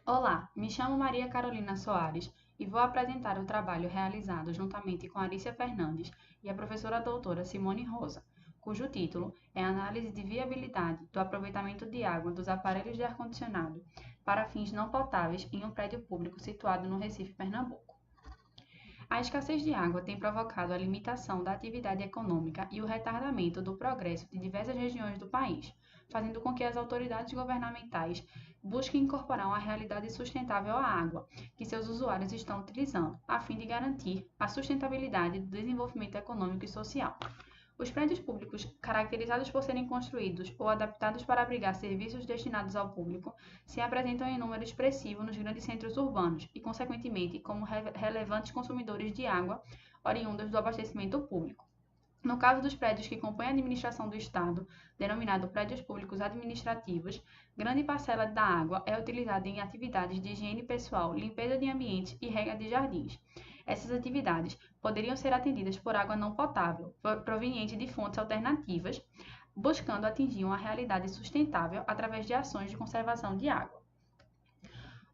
Olá, me chamo Maria Carolina Soares e vou apresentar o trabalho realizado juntamente com Arícia Fernandes e a professora doutora Simone Rosa, cujo título é Análise de viabilidade do aproveitamento de água dos aparelhos de ar-condicionado para fins não potáveis em um prédio público situado no Recife, Pernambuco. A escassez de água tem provocado a limitação da atividade econômica e o retardamento do progresso de diversas regiões do país, fazendo com que as autoridades governamentais busquem incorporar uma realidade sustentável à água que seus usuários estão utilizando, a fim de garantir a sustentabilidade do desenvolvimento econômico e social. Os prédios públicos, caracterizados por serem construídos ou adaptados para abrigar serviços destinados ao público, se apresentam em número expressivo nos grandes centros urbanos e, consequentemente, como relevantes consumidores de água oriundas do abastecimento público. No caso dos prédios que compõem a administração do Estado, denominado prédios públicos administrativos, grande parcela da água é utilizada em atividades de higiene pessoal, limpeza de ambientes e rega de jardins. Essas atividades poderiam ser atendidas por água não potável, proveniente de fontes alternativas, buscando atingir uma realidade sustentável através de ações de conservação de água.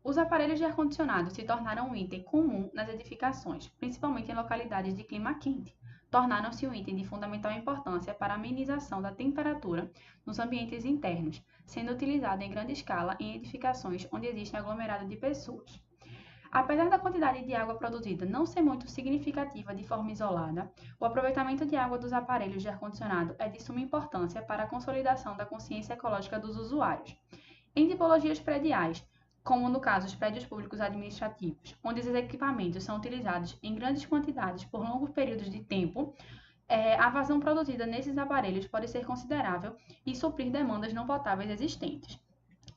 Os aparelhos de ar-condicionado se tornaram um item comum nas edificações, principalmente em localidades de clima quente. Tornaram-se um item de fundamental importância para a amenização da temperatura nos ambientes internos, sendo utilizado em grande escala em edificações onde existe aglomerado de pessoas. Apesar da quantidade de água produzida não ser muito significativa de forma isolada, o aproveitamento de água dos aparelhos de ar-condicionado é de suma importância para a consolidação da consciência ecológica dos usuários. Em tipologias prediais, como no caso dos prédios públicos administrativos, onde os equipamentos são utilizados em grandes quantidades por longos períodos de tempo, a vazão produzida nesses aparelhos pode ser considerável e suprir demandas não potáveis existentes.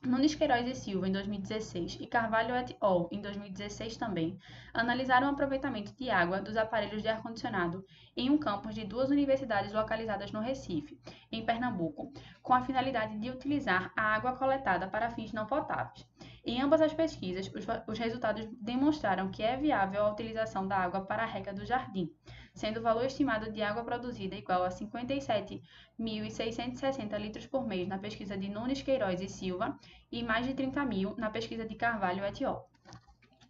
Nunes Queiroz e Silva, em 2016, e Carvalho et al., em 2016 também, analisaram o aproveitamento de água dos aparelhos de ar-condicionado em um campus de duas universidades localizadas no Recife, em Pernambuco, com a finalidade de utilizar a água coletada para fins não potáveis. Em ambas as pesquisas, os resultados demonstraram que é viável a utilização da água para a rega do jardim, sendo o valor estimado de água produzida igual a 57.660 litros por mês na pesquisa de Nunes Queiroz e Silva e mais de 30.000 na pesquisa de Carvalho et al.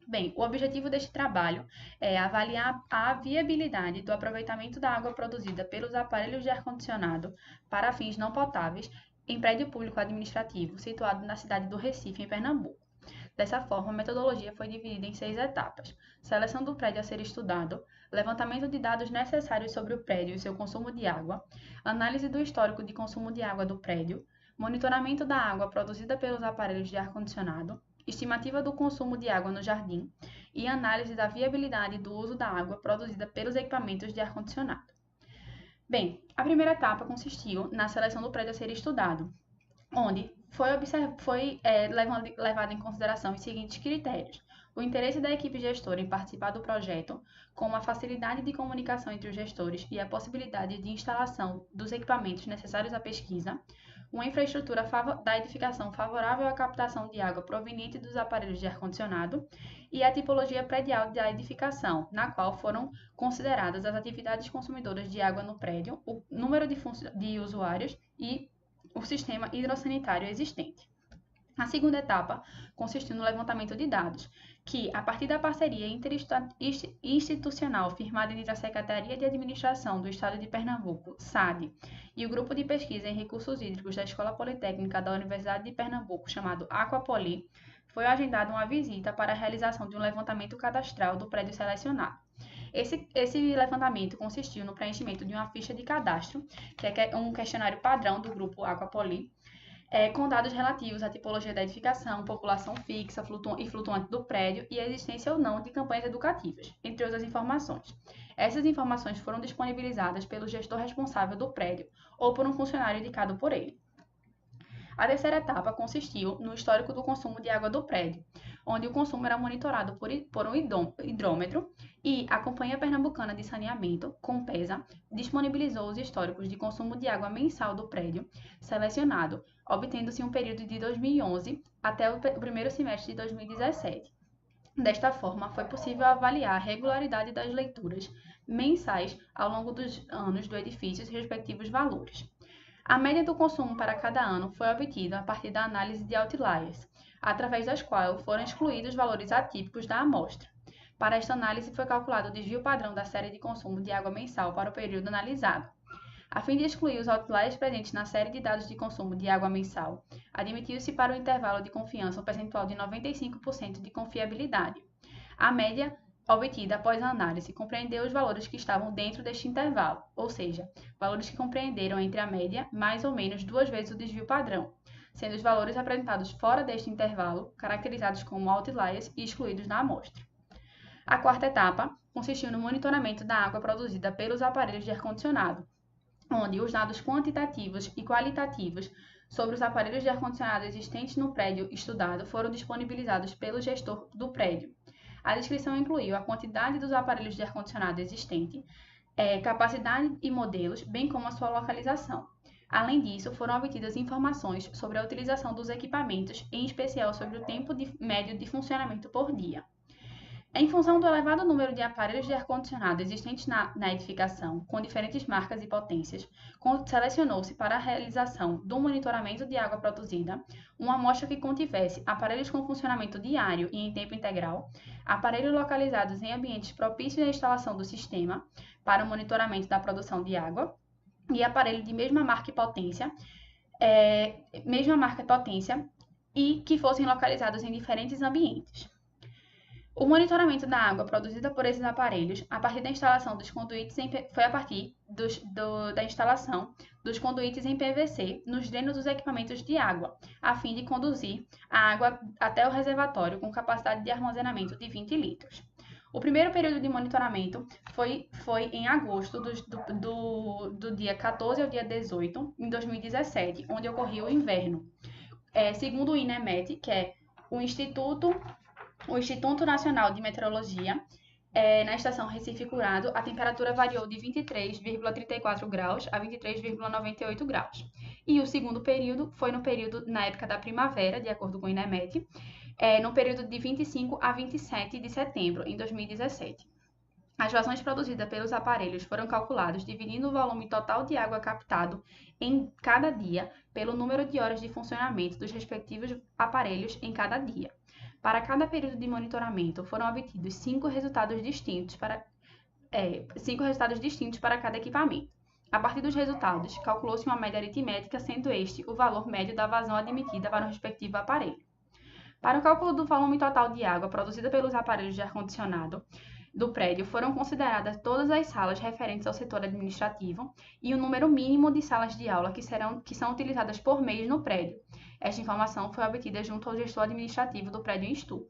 Bem, o objetivo deste trabalho é avaliar a viabilidade do aproveitamento da água produzida pelos aparelhos de ar-condicionado para fins não potáveis em prédio público administrativo situado na cidade do Recife, em Pernambuco. Dessa forma, a metodologia foi dividida em 6 etapas: seleção do prédio a ser estudado, levantamento de dados necessários sobre o prédio e seu consumo de água, análise do histórico de consumo de água do prédio, monitoramento da água produzida pelos aparelhos de ar-condicionado, estimativa do consumo de água no jardim e análise da viabilidade do uso da água produzida pelos equipamentos de ar-condicionado. Bem, a primeira etapa consistiu na seleção do prédio a ser estudado, onde foi levado em consideração os seguintes critérios: o interesse da equipe gestora em participar do projeto, com a facilidade de comunicação entre os gestores e a possibilidade de instalação dos equipamentos necessários à pesquisa, uma infraestrutura da edificação favorável à captação de água proveniente dos aparelhos de ar-condicionado e a tipologia predial da edificação, na qual foram consideradas as atividades consumidoras de água no prédio, o número de usuários e o sistema hidrossanitário existente. A segunda etapa consistiu no levantamento de dados, que, a partir da parceria interinstitucional firmada entre a Secretaria de Administração do Estado de Pernambuco, SAD, e o Grupo de Pesquisa em Recursos Hídricos da Escola Politécnica da Universidade de Pernambuco, chamado Aquapoli, foi agendada uma visita para a realização de um levantamento cadastral do prédio selecionado. Esse levantamento consistiu no preenchimento de uma ficha de cadastro, que é um questionário padrão do grupo Aquapoli, com dados relativos à tipologia da edificação, população fixa e flutuante do prédio e a existência ou não de campanhas educativas, entre outras informações. Essas informações foram disponibilizadas pelo gestor responsável do prédio ou por um funcionário indicado por ele. A terceira etapa consistiu no histórico do consumo de água do prédio, onde o consumo era monitorado por um hidrômetro e a Companhia Pernambucana de Saneamento, Compesa, disponibilizou os históricos de consumo de água mensal do prédio selecionado, obtendo-se um período de 2011 até o primeiro semestre de 2017. Desta forma, foi possível avaliar a regularidade das leituras mensais ao longo dos anos do edifício e os respectivos valores. A média do consumo para cada ano foi obtida a partir da análise de outliers, através das quais foram excluídos valores atípicos da amostra. Para esta análise, foi calculado o desvio padrão da série de consumo de água mensal para o período analisado. A fim de excluir os outliers presentes na série de dados de consumo de água mensal, admitiu-se para o intervalo de confiança um percentual de 95% de confiabilidade. A média obtida após a análise compreendeu os valores que estavam dentro deste intervalo, ou seja, valores que compreenderam entre a média mais ou menos 2 vezes o desvio padrão, sendo os valores apresentados fora deste intervalo caracterizados como outliers e excluídos da amostra. A quarta etapa consistiu no monitoramento da água produzida pelos aparelhos de ar-condicionado, onde os dados quantitativos e qualitativos sobre os aparelhos de ar-condicionado existentes no prédio estudado foram disponibilizados pelo gestor do prédio. A descrição incluiu a quantidade dos aparelhos de ar-condicionado existente, capacidade e modelos, bem como a sua localização. Além disso, foram obtidas informações sobre a utilização dos equipamentos, em especial sobre o tempo médio de funcionamento por dia. Em função do elevado número de aparelhos de ar-condicionado existentes na edificação, com diferentes marcas e potências, selecionou-se para a realização do monitoramento de água produzida uma amostra que contivesse aparelhos com funcionamento diário e em tempo integral, aparelhos localizados em ambientes propícios à instalação do sistema para o monitoramento da produção de água e aparelho de mesma marca e potência, e que fossem localizados em diferentes ambientes. O monitoramento da água produzida por esses aparelhos, a partir da instalação dos conduítes foi a partir da instalação dos conduítes em PVC nos drenos dos equipamentos de água, a fim de conduzir a água até o reservatório com capacidade de armazenamento de 20 litros. O primeiro período de monitoramento foi em agosto do dia 14 ao dia 18, em 2017, onde ocorreu o inverno. Segundo o INEMET, que é o Instituto Nacional de Meteorologia, na estação Recife Curado, a temperatura variou de 23,34 graus a 23,98 graus. E o segundo período foi na época da primavera, de acordo com o INEMET, no período de 25 a 27 de setembro, em 2017. As vazões produzidas pelos aparelhos foram calculadas dividindo o volume total de água captado em cada dia pelo número de horas de funcionamento dos respectivos aparelhos em cada dia. Para cada período de monitoramento, foram obtidos 5 resultados distintos para cada equipamento. A partir dos resultados, calculou-se uma média aritmética, sendo este o valor médio da vazão admitida para o respectivo aparelho. Para o cálculo do volume total de água produzida pelos aparelhos de ar-condicionado do prédio, foram consideradas todas as salas referentes ao setor administrativo e o número mínimo de salas de aula que são utilizadas por mês no prédio. Esta informação foi obtida junto ao gestor administrativo do prédio em estudo.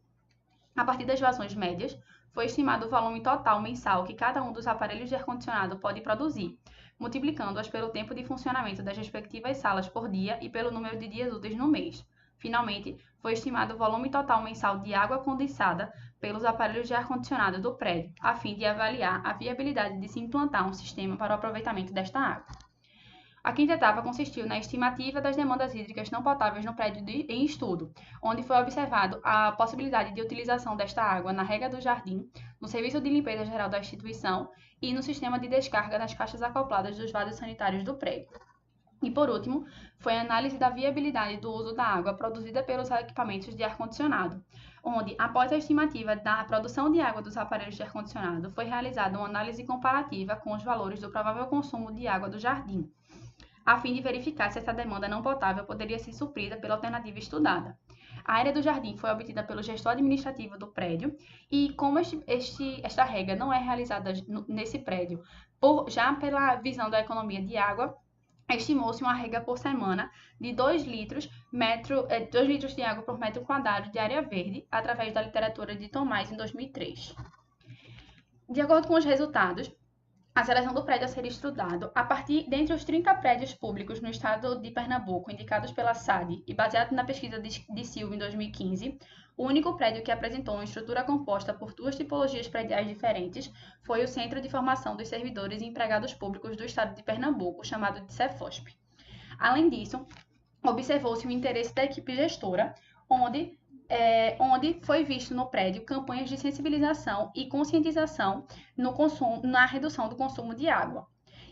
A partir das vazões médias, foi estimado o volume total mensal que cada um dos aparelhos de ar-condicionado pode produzir, multiplicando-as pelo tempo de funcionamento das respectivas salas por dia e pelo número de dias úteis no mês. Finalmente, foi estimado o volume total mensal de água condensada pelos aparelhos de ar-condicionado do prédio, a fim de avaliar a viabilidade de se implantar um sistema para o aproveitamento desta água. A quinta etapa consistiu na estimativa das demandas hídricas não potáveis no prédio em estudo, onde foi observado a possibilidade de utilização desta água na rega do jardim, no serviço de limpeza geral da instituição e no sistema de descarga das caixas acopladas dos vasos sanitários do prédio. E, por último, foi a análise da viabilidade do uso da água produzida pelos equipamentos de ar-condicionado, onde, após a estimativa da produção de água dos aparelhos de ar-condicionado, foi realizada uma análise comparativa com os valores do provável consumo de água do jardim, a fim de verificar se essa demanda não potável poderia ser suprida pela alternativa estudada. A área do jardim foi obtida pelo gestor administrativo do prédio e, como esta regra não é realizada nesse prédio, já pela visão da economia de água, estimou-se uma rega por semana de 2 litros de água por metro quadrado de área verde, através da literatura de Tomás em 2003. De acordo com os resultados, a seleção do prédio a ser estudado, dentre os 30 prédios públicos no estado de Pernambuco, indicados pela SAD e baseado na pesquisa de Silva em 2015, o único prédio que apresentou uma estrutura composta por 2 tipologias prediais diferentes foi o Centro de Formação dos Servidores e Empregados Públicos do estado de Pernambuco, chamado de Cefosp. Além disso, observou-se o interesse da equipe gestora, onde foi visto no prédio campanhas de sensibilização e conscientização na redução do consumo de água.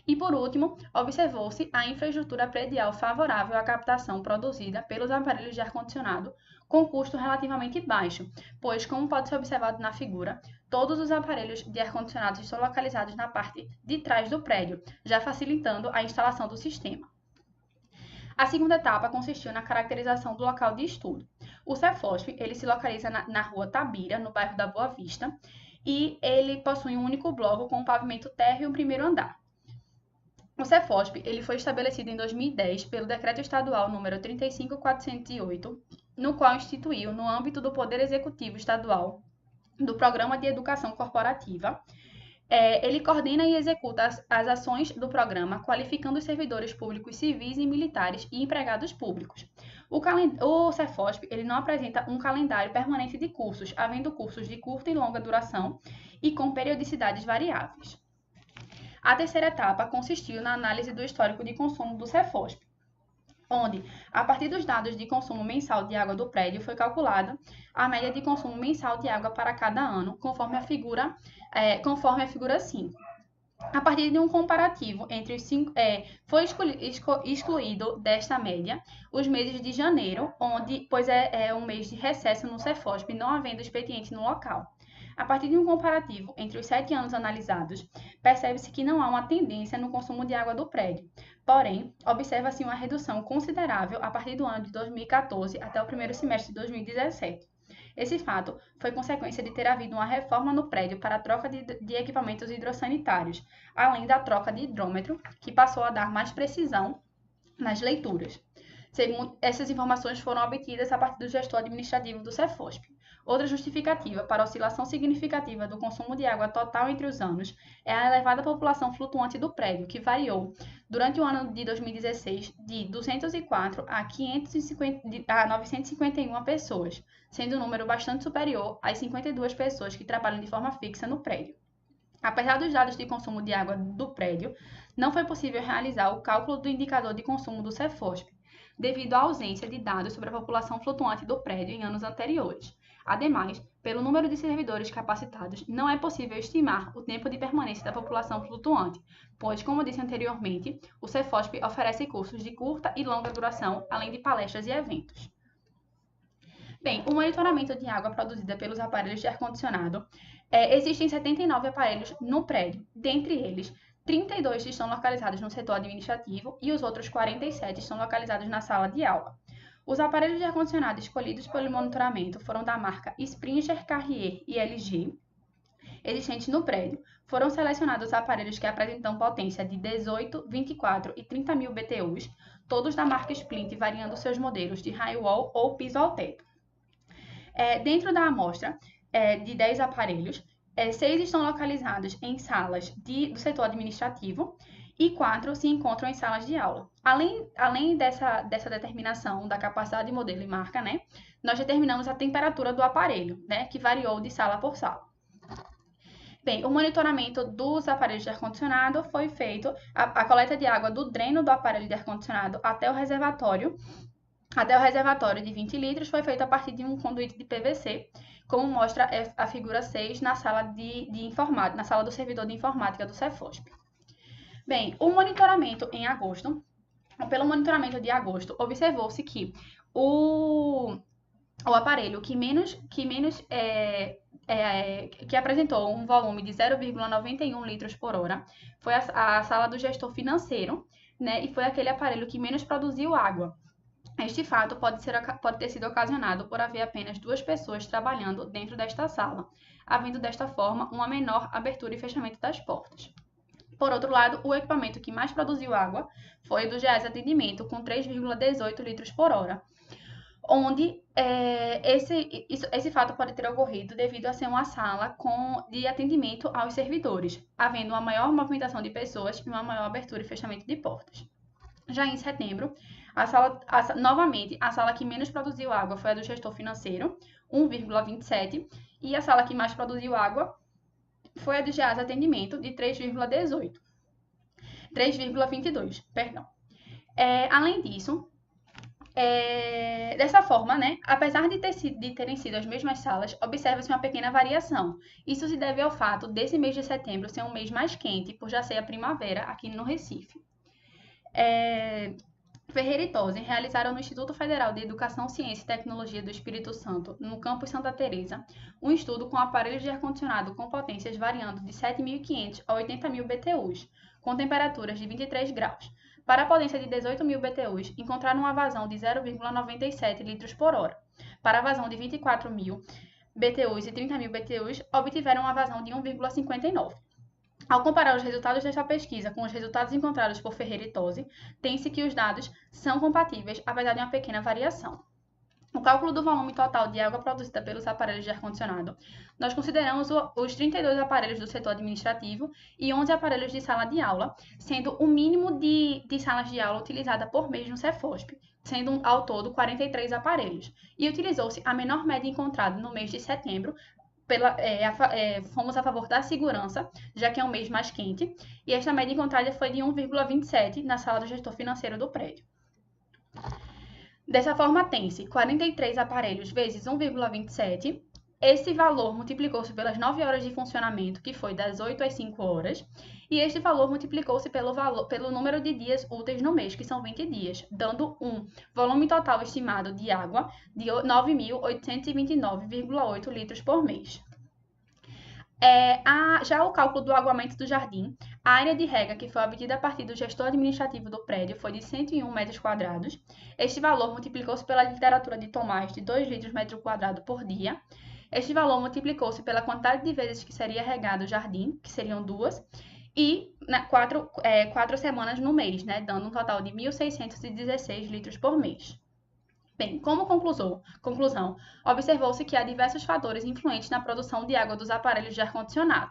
E, por último, observou-se a infraestrutura predial favorável à captação produzida pelos aparelhos de ar-condicionado, com custo relativamente baixo, pois, como pode ser observado na figura, todos os aparelhos de ar-condicionado estão localizados na parte de trás do prédio, já facilitando a instalação do sistema. A segunda etapa consistiu na caracterização do local de estudo. O Cefosp, ele se localiza na rua Tabira, no bairro da Boa Vista, e ele possui um único bloco com um pavimento térreo e um primeiro andar. O Cefosp, ele foi estabelecido em 2010 pelo Decreto Estadual número 35408, no qual instituiu, no âmbito do Poder Executivo Estadual, do Programa de Educação Corporativa, ele coordena e executa as ações do programa, qualificando os servidores públicos civis e militares e empregados públicos. O Cefosp ele não apresenta um calendário permanente de cursos, havendo cursos de curta e longa duração e com periodicidades variáveis. A terceira etapa consistiu na análise do histórico de consumo do Cefosp, onde, a partir dos dados de consumo mensal de água do prédio, foi calculada a média de consumo mensal de água para cada ano, conforme a figura 5. A partir de um comparativo entre os 5, foi excluído desta média os meses de janeiro, pois é um mês de recesso no Cefosp, não havendo expediente no local. A partir de um comparativo entre os 7 anos analisados, percebe-se que não há uma tendência no consumo de água do prédio. Porém, observa-se uma redução considerável a partir do ano de 2014 até o primeiro semestre de 2017. Esse fato foi consequência de ter havido uma reforma no prédio para a troca de equipamentos hidrossanitários, além da troca de hidrômetro, que passou a dar mais precisão nas leituras. Essas informações foram obtidas a partir do gestor administrativo do Cefosp. Outra justificativa para a oscilação significativa do consumo de água total entre os anos é a elevada população flutuante do prédio, que variou durante o ano de 2016 de 204 a 951 pessoas, sendo um número bastante superior às 52 pessoas que trabalham de forma fixa no prédio. Apesar dos dados de consumo de água do prédio, não foi possível realizar o cálculo do indicador de consumo do Cefosp, devido à ausência de dados sobre a população flutuante do prédio em anos anteriores. Ademais, pelo número de servidores capacitados, não é possível estimar o tempo de permanência da população flutuante, pois, como disse anteriormente, o Cefosp oferece cursos de curta e longa duração, além de palestras e eventos. Bem, o monitoramento de água produzida pelos aparelhos de ar-condicionado, existem 79 aparelhos no prédio, dentre eles, 32 estão localizados no setor administrativo e os outros 47 estão localizados na sala de aula. Os aparelhos de ar-condicionado escolhidos pelo monitoramento foram da marca Springer, Carrier e LG, existentes no prédio. Foram selecionados aparelhos que apresentam potência de 18, 24 e 30 mil BTUs, todos da marca Splint, variando seus modelos de high-wall ou piso ao teto. Dentro da amostra de 10 aparelhos, 6 estão localizados em salas do setor administrativo e 4 se encontram em salas de aula. Além dessa determinação da capacidade de modelo e marca, né, nós determinamos a temperatura do aparelho, né, que variou de sala por sala. Bem, o monitoramento dos aparelhos de ar-condicionado foi feito, a coleta de água do dreno do aparelho de ar-condicionado até o reservatório de 20 litros foi feito a partir de um conduíte de PVC, como mostra a figura 6 na sala de informática, na sala do servidor de informática do Cefosp. Bem, pelo monitoramento de agosto, observou-se que o aparelho que apresentou um volume de 0,91 litros por hora foi a sala do gestor financeiro, né, e foi aquele aparelho que menos produziu água. Este fato pode ter sido ocasionado por haver apenas 2 pessoas trabalhando dentro desta sala, havendo desta forma uma menor abertura e fechamento das portas. Por outro lado, o equipamento que mais produziu água foi o do GES Atendimento, com 3,18 litros por hora, onde esse fato pode ter ocorrido devido a ser uma sala de atendimento aos servidores, havendo uma maior movimentação de pessoas e uma maior abertura e fechamento de portas. Já em setembro, novamente, a sala que menos produziu água foi a do gestor financeiro, 1,27, e a sala que mais produziu água foi a do GES Atendimento, de 3,22. Além disso, Dessa forma, né, apesar de terem sido as mesmas salas, observa-se uma pequena variação. Isso se deve ao fato desse mês de setembro ser um mês mais quente, por já ser a primavera aqui no Recife. Ferreira e Tosi realizaram no Instituto Federal de Educação, Ciência e Tecnologia do Espírito Santo, no campus Santa Teresa, um estudo com aparelhos de ar-condicionado com potências variando de 7.500 a 80.000 BTUs, com temperaturas de 23 graus. Para a potência de 18.000 BTUs, encontraram uma vazão de 0,97 litros por hora. Para a vazão de 24.000 BTUs e 30.000 BTUs, obtiveram uma vazão de 1,59. Ao comparar os resultados desta pesquisa com os resultados encontrados por Ferreira e Tosi, tem-se que os dados são compatíveis, apesar de uma pequena variação. No cálculo do volume total de água produzida pelos aparelhos de ar-condicionado, nós consideramos os 32 aparelhos do setor administrativo e 11 aparelhos de sala de aula, sendo o mínimo de salas de aula utilizada por mês no Cefosp, sendo ao todo 43 aparelhos, e utilizou-se a menor média encontrada no mês de setembro. Fomos a favor da segurança, já que é um mês mais quente, e esta média encontrada foi de 1,27 na sala do gestor financeiro do prédio. Dessa forma, tem-se 43 aparelhos vezes 1,27. Esse valor multiplicou-se pelas 9 horas de funcionamento, que foi das 8 às 5 horas, e este valor multiplicou-se pelo número de dias úteis no mês, que são 20 dias, dando um volume total estimado de água de 9.829,8 litros por mês. Já o cálculo do aguamento do jardim, a área de rega que foi obtida a partir do gestor administrativo do prédio foi de 101 metros quadrados. Este valor multiplicou-se pela literatura de Tomás de 2 litros metro quadrado por dia. Este valor multiplicou-se pela quantidade de vezes que seria regado o jardim, que seriam 2, e 4 semanas no mês, né, dando um total de 1.616 litros por mês. Bem, como conclusão, observou-se que há diversos fatores influentes na produção de água dos aparelhos de ar-condicionado.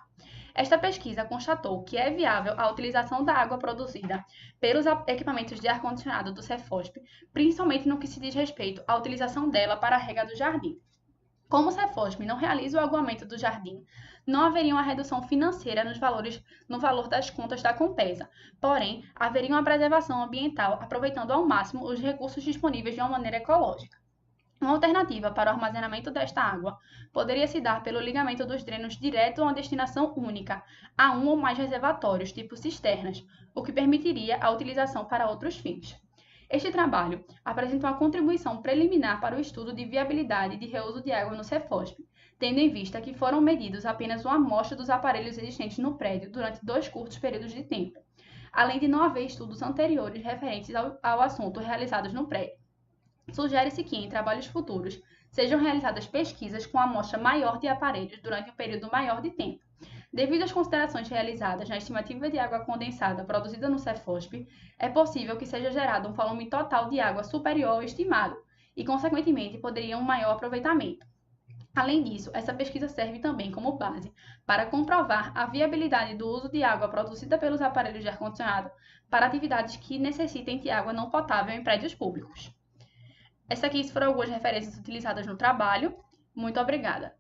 Esta pesquisa constatou que é viável a utilização da água produzida pelos equipamentos de ar-condicionado do Cefosp, principalmente no que se diz respeito à utilização dela para a rega do jardim. Como o Cefosp não realiza o aguamento do jardim, não haveria uma redução financeira no valor das contas da Compesa, porém, haveria uma preservação ambiental aproveitando ao máximo os recursos disponíveis de uma maneira ecológica. Uma alternativa para o armazenamento desta água poderia se dar pelo ligamento dos drenos direto a uma destinação única, a um ou mais reservatórios, tipo cisternas, o que permitiria a utilização para outros fins. Este trabalho apresenta uma contribuição preliminar para o estudo de viabilidade de reuso de água no Cefosp, tendo em vista que foram medidos apenas uma amostra dos aparelhos existentes no prédio durante 2 curtos períodos de tempo, além de não haver estudos anteriores referentes ao assunto realizados no prédio. Sugere-se que, em trabalhos futuros, sejam realizadas pesquisas com amostra maior de aparelhos durante um período maior de tempo. Devido às considerações realizadas na estimativa de água condensada produzida no Cefosp, é possível que seja gerado um volume total de água superior ao estimado e, consequentemente, poderia um maior aproveitamento. Além disso, essa pesquisa serve também como base para comprovar a viabilidade do uso de água produzida pelos aparelhos de ar-condicionado para atividades que necessitem de água não potável em prédios públicos. Essas aqui foram algumas referências utilizadas no trabalho. Muito obrigada!